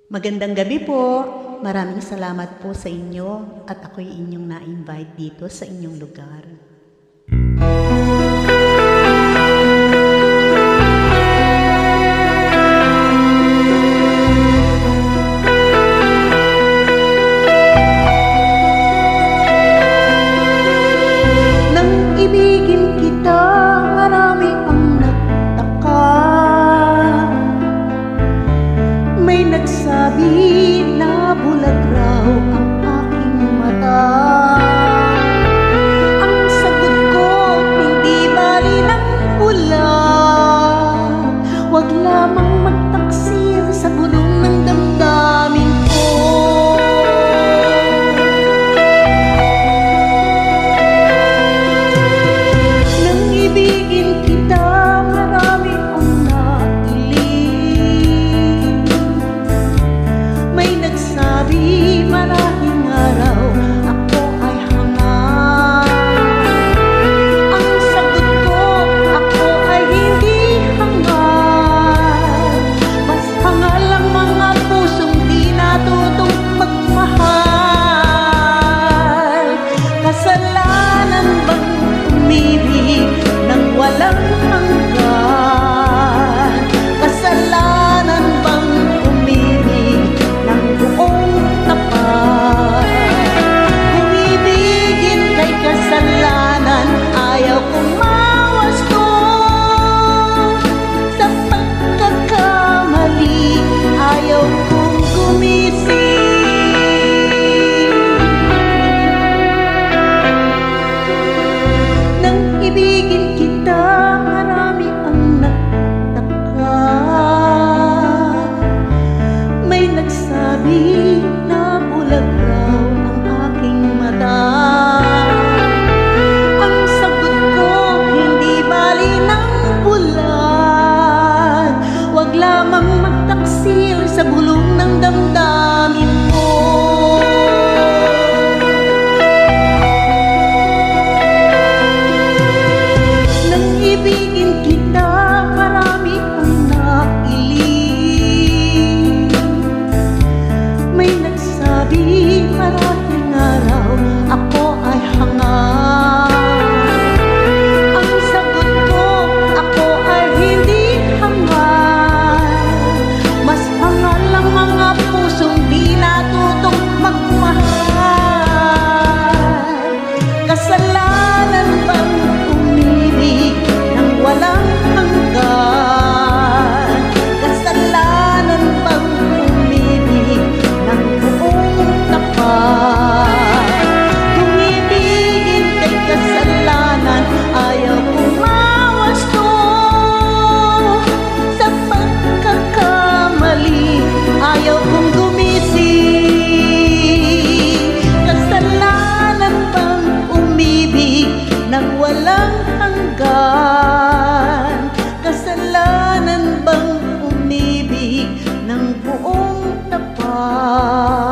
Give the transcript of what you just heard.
Magandang gabi po. Maraming salamat po sa inyo at ako'y inyong na-invite dito sa inyong lugar. Nang ibigin kita, marami ang nagtaka. May nagsabi na bulag raw ang aking mata. Ang sagot ko, hindi bali ng bulag. Huwag lamang magtaksir sa bulong ng damdamin ko. Nang ibigin kita, marami ang nailing. May nagsabi marahing araw ako ay hangal. Ang sagot ko, ako ay hindi hangal. Mas hangal ang mga pusong di natutong magmahal. Kasalanan bang umibig ng walang hanggan? Kasalanan bang umibig ng buong tapat? Umibigin kay kasalanan, ayaw kong mawasto. Sa pagkakamali, ayaw kong gumising. Nang ibigin kita, marami ang nagtaka. May nagsabi na bulag raw ang aking mata. Ang sagot ko, hindi bali ng bulag. Huwag lamang magtaksir sa bulong ng damdamin ko. Nang ibigin kita, marami ang nailing. May nagsabi marahing araw ako ay hangal. Ang sagot ko, ako ay hindi hangal. Mas hangal ang mga pusong di natutong magmahal. Kasalanan bang umibig ng walang hanggan? Kasalanan bang umibig ng buong tapat? Umibigin kay kasalanan, ayaw kong mawasto. Sa pagkakamali, ayaw kong gumising. Kasalanan bang umibig ng walang hanggan? Kasalanan bang umibig ng buong tapat?